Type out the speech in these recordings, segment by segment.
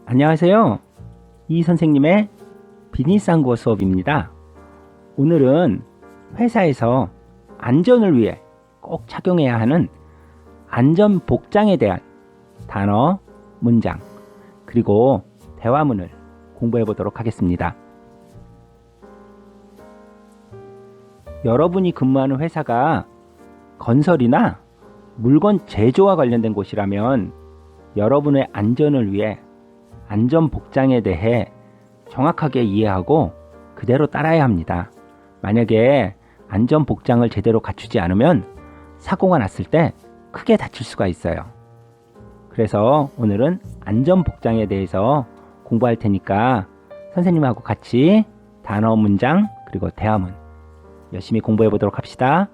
안녕하세요. 이 선생님의 비즈니스한국어 수업입니다. 오늘은 회사에서 안전을 위해 꼭 착용해야 하는 안전 복장에 대한 단어, 문장, 그리고 대화문을 공부해 보도록 하겠습니다. 여러분이 근무하는 회사가 건설이나 물건 제조와 관련된 곳이라면 여러분의 안전을 위해 안전 복장에 대해 정확하게 이해하고 그대로 따라야 합니다. 만약에 안전 복장을 제대로 갖추지 않으면 사고가 났을 때 크게 다칠 수가 있어요. 그래서 오늘은 안전 복장에 대해서 공부할 테니까 선생님하고 같이 단어, 문장, 그리고 대화문 열심히 공부해 보도록 합시다.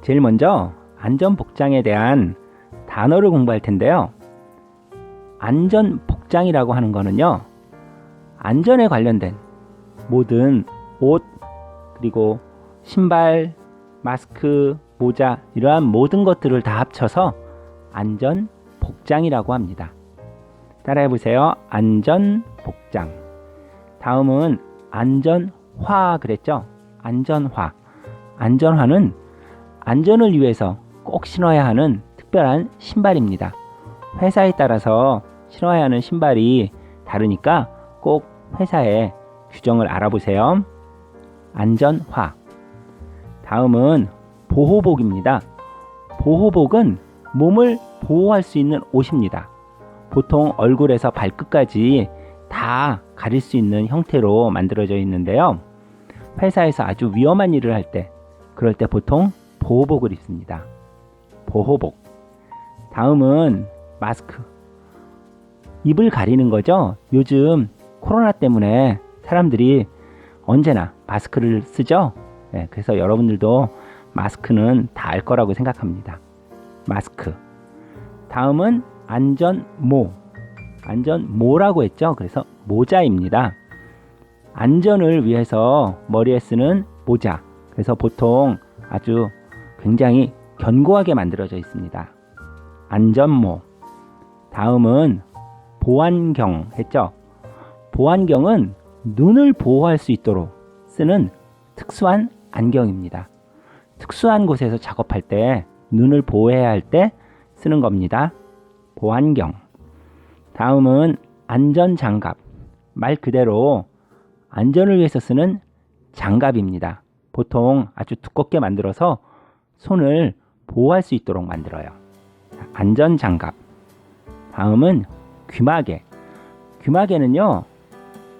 제일 먼저 안전 복장에 대한 단어를 공부할 텐데요. 안전 복장이라고 하는 거는요, 안전에 관련된 모든 옷, 그리고 신발, 마스크, 모자, 이러한 모든 것들을 다 합쳐서 안전 복장이라고 합니다. 따라해 보세요. 안전 복장. 다음은 안전화 그랬죠? 안전화. 안전화는 안전을 위해서 꼭 신어야 하는 특별한 신발입니다. 회사에 따라서 신어야 하는 신발이 다르니까 꼭 회사의 규정을 알아보세요. 안전화. 다음은 보호복입니다. 보호복은 몸을 보호할 수 있는 옷입니다. 보통 얼굴에서 발끝까지 다 가릴 수 있는 형태로 만들어져 있는데요. 회사에서 아주 위험한 일을 할 때, 그럴 때 보통 보호복을 입습니다. 보호복. 다음은 마스크. 입을 가리는 거죠. 요즘 코로나 때문에 사람들이 언제나 마스크를 쓰죠. 그래서 여러분들도 마스크는 다 알 거라고 생각합니다. 마스크. 다음은 안전모. 안전모라고 했죠. 그래서 모자입니다. 안전을 위해서 머리에 쓰는 모자. 그래서 보통 아주 굉장히 견고하게 만들어져 있습니다. 안전모. 다음은 보안경 했죠. 보안경은 눈을 보호할 수 있도록 쓰는 특수한 안경입니다. 특수한 곳에서 작업할 때 눈을 보호해야 할 때 쓰는 겁니다. 보안경. 다음은 안전장갑. 말 그대로 안전을 위해서 쓰는 장갑입니다. 보통 아주 두껍게 만들어서 손을 보호할 수 있도록 만들어요. 안전장갑. 다음은 귀마개. 귀마개는요,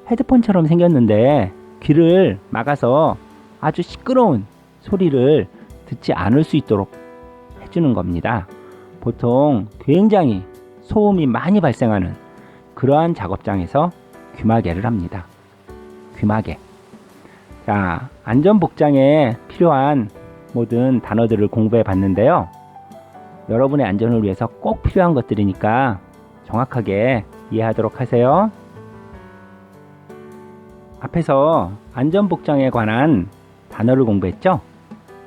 헤드폰처럼 생겼는데 귀를 막아서 아주 시끄러운 소리를 듣지 않을 수 있도록 해주는 겁니다. 보통 굉장히 소음이 많이 발생하는 그러한 작업장에서 귀마개를 합니다. 귀마개. 자, 안전복장에 필요한 모든 단어들을 공부해 봤는데요. 여러분의 안전을 위해서 꼭 필요한 것들이니까 정확하게 이해하도록 하세요. 앞에서 안전복장에 관한 단어를 공부했죠?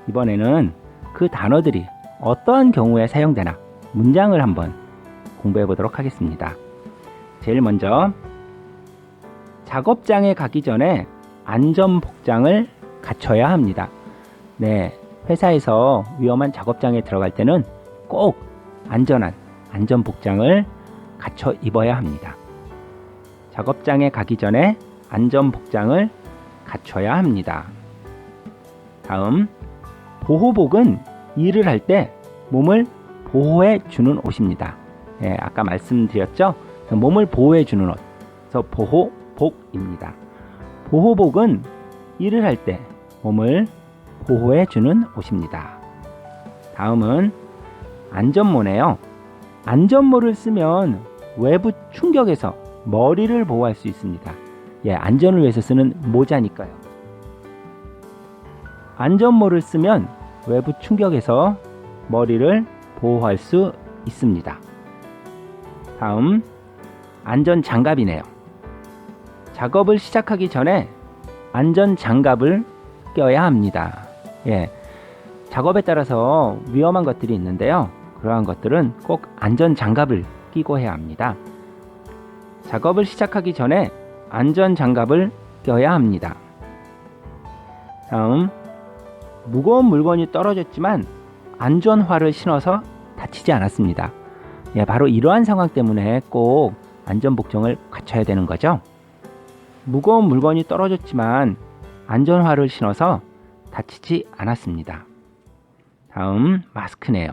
이번에는 그 단어들이 어떠한 경우에 사용되나 문장을 한번 공부해 보도록 하겠습니다. 제일 먼저 작업장에 가기 전에 안전복장을 갖춰야 합니다. 네, 회사에서 위험한 작업장에 들어갈 때는 꼭 안전한 안전복장을 갖춰 입어야 합니다. 작업장에 가기 전에 안전복장을 갖춰야 합니다. 다음, 보호복은 일을 할 때 몸을 보호해 주는 옷입니다. 아까 말씀드렸죠? 몸을 보호해 주는 옷. 그래서 보호복입니다. 보호복은 일을 할 때 몸을 보호해 주는 옷입니다. 다음은 안전모네요. 안전모를 쓰면 외부 충격에서 머리를 보호할 수 있습니다. 안전을 위해서 쓰는 모자니까요. 안전모를 쓰면 외부 충격에서 머리를 보호할 수 있습니다. 다음, 안전장갑이네요. 작업을 시작하기 전에 안전장갑을 껴야 합니다. 작업에 따라서 위험한 것들이 있는데요. 그러한 것들은 꼭 안전장갑을 끼고 해야 합니다. 작업을 시작하기 전에 안전장갑을 껴야 합니다. 다음, 무거운 물건이 떨어졌지만 안전화를 신어서 다치지 않았습니다. 바로 이러한 상황 때문에 꼭 안전복장을 갖춰야 되는 거죠. 무거운 물건이 떨어졌지만 안전화를 신어서 다치지 않았습니다. 다음, 마스크네요.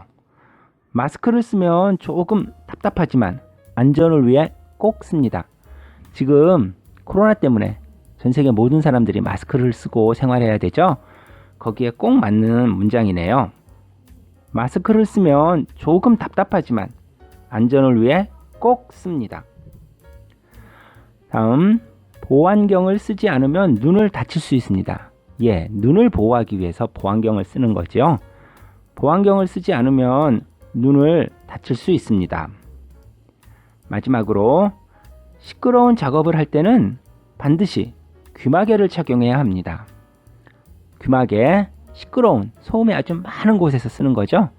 마스크를 쓰면 조금 답답하지만 안전을 위해 꼭 씁니다. 지금 코로나 때문에 전 세계 모든 사람들이 마스크를 쓰고 생활해야 되죠. 거기에 꼭 맞는 문장이네요. 마스크를 쓰면 조금 답답하지만 안전을 위해 꼭 씁니다. 다음, 보안경을 쓰지 않으면 눈을 다칠 수 있습니다. 눈을 보호하기 위해서 보안경을 쓰는 거죠. 보안경을 쓰지 않으면 눈을 다칠 수 있습니다. 마지막으로, 시끄러운 작업을 할 때는 반드시 귀마개를 착용해야 합니다. 귀마개, 시끄러운, 소음이 아주 많은 곳에서 쓰는 거죠.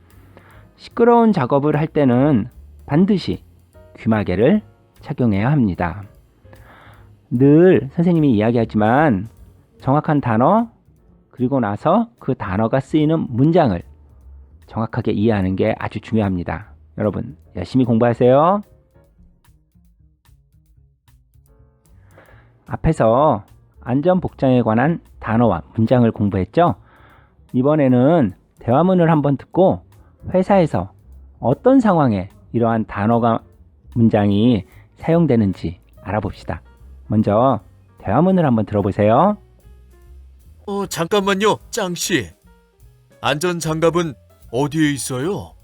시끄러운 작업을 할 때는 반드시 귀마개를 착용해야 합니다. 늘 선생님이 이야기하지만 정확한 단어, 그리고 나서 그 단어가 쓰이는 문장을 정확하게 이해하는 게 아주 중요합니다. 여러분, 열심히 공부하세요. 앞에서 안전복장에 관한 단어와 문장을 공부했죠? 이번에는 대화문을 한번 듣고 회사에서 어떤 상황에 이러한 단어가 문장이 사용되는지 알아봅시다. 먼저 대화문을 한번 들어보세요. 잠깐만요, 짱씨. 안전장갑은 어디에 있어요?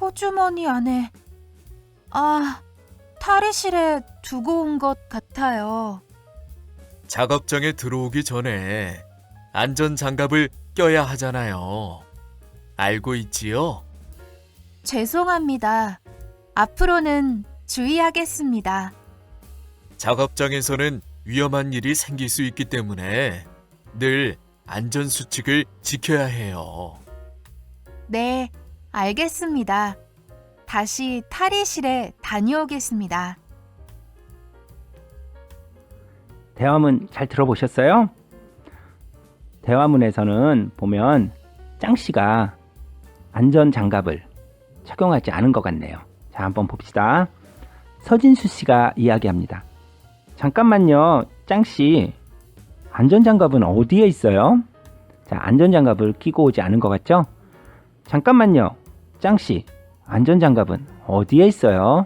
호주머니 안에, 탈의실에 두고 온 것 같아요. 작업장에 들어오기 전에 안전장갑을 껴야 하잖아요. 알고 있지요? 죄송합니다. 앞으로는 주의하겠습니다. 작업장에서는 위험한 일이 생길 수 있기 때문에 늘 안전수칙을 지켜야 해요. 네, 알겠습니다. 다시 탈의실에 다녀오겠습니다. 대화문 잘 들어보셨어요? 대화문에서는 보면 짱씨가 안전장갑을 착용하지 않은 것 같네요. 자, 한번 봅시다. 서진수 씨가 이야기합니다. 잠깐만요, 짱씨. 안전장갑은 어디에 있어요? 자, 안전장갑을 끼고 오지 않은 것 같죠? 잠깐만요, 짱씨. 안전장갑은 어디에 있어요?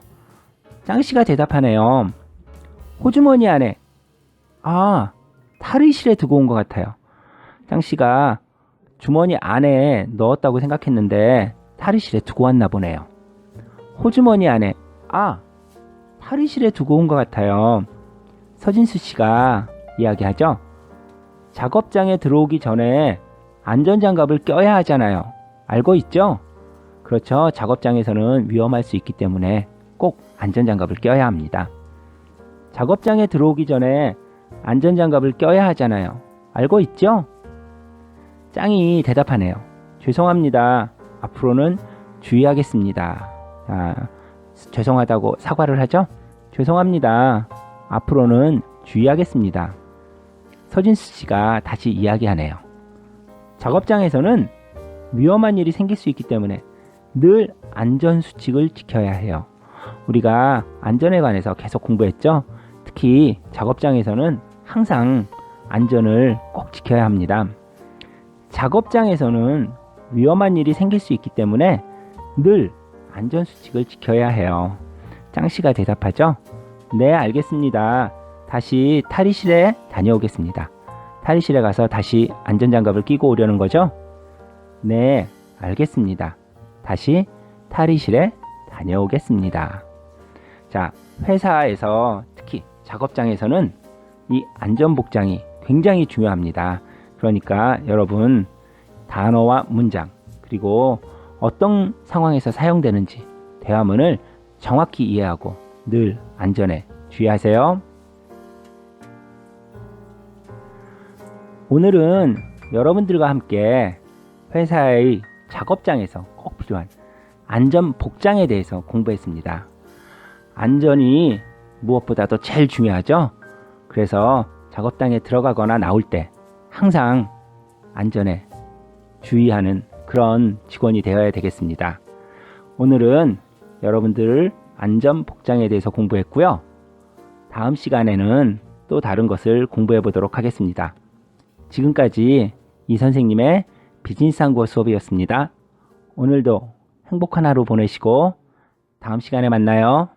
짱씨가 대답하네요. 호주머니 안에. 탈의실에 두고 온 것 같아요. 짱씨가 주머니 안에 넣었다고 생각했는데 탈의실에 두고 왔나 보네요. 호주머니 안에. 탈의실에 두고 온 것 같아요. 서진수 씨가 이야기하죠. 작업장에 들어오기 전에 안전장갑을 껴야 하잖아요. 알고 있죠? 그렇죠. 작업장에서는 위험할 수 있기 때문에 꼭 안전장갑을 껴야 합니다. 작업장에 들어오기 전에 안전장갑을 껴야 하잖아요. 알고 있죠? 짱이 대답하네요. 죄송합니다. 앞으로는 주의하겠습니다. 죄송하다고 사과를 하죠? 죄송합니다. 앞으로는 주의하겠습니다. 서진수 씨가 다시 이야기하네요. 작업장에서는 위험한 일이 생길 수 있기 때문에 늘 안전수칙을 지켜야 해요. 우리가 안전에 관해서 계속 공부했죠? 특히 작업장에서는 항상 안전을 꼭 지켜야 합니다. 작업장에서는 위험한 일이 생길 수 있기 때문에 늘 안전수칙을 지켜야 해요. 짱씨가 대답하죠? 네, 알겠습니다. 다시 탈의실에 다녀오겠습니다. 탈의실에 가서 다시 안전장갑을 끼고 오려는 거죠? 네, 알겠습니다. 다시 탈의실에 다녀오겠습니다. 자, 회사에서 특히 작업장에서는 이 안전복장이 굉장히 중요합니다. 그러니까 여러분 단어와 문장 그리고 어떤 상황에서 사용되는지 대화문을 정확히 이해하고 늘 안전에 주의하세요. 오늘은 여러분들과 함께 회사의 작업장에서 꼭 필요한 안전 복장에 대해서 공부했습니다. 안전이 무엇보다도 제일 중요하죠? 그래서 작업장에 들어가거나 나올 때 항상 안전에 주의하는 그런 직원이 되어야 되겠습니다. 오늘은 여러분들 안전 복장에 대해서 공부했고요. 다음 시간에는 또 다른 것을 공부해 보도록 하겠습니다. 지금까지 이 선생님의 비즈니스 한국어 수업이었습니다. 오늘도 행복한 하루 보내시고 다음 시간에 만나요.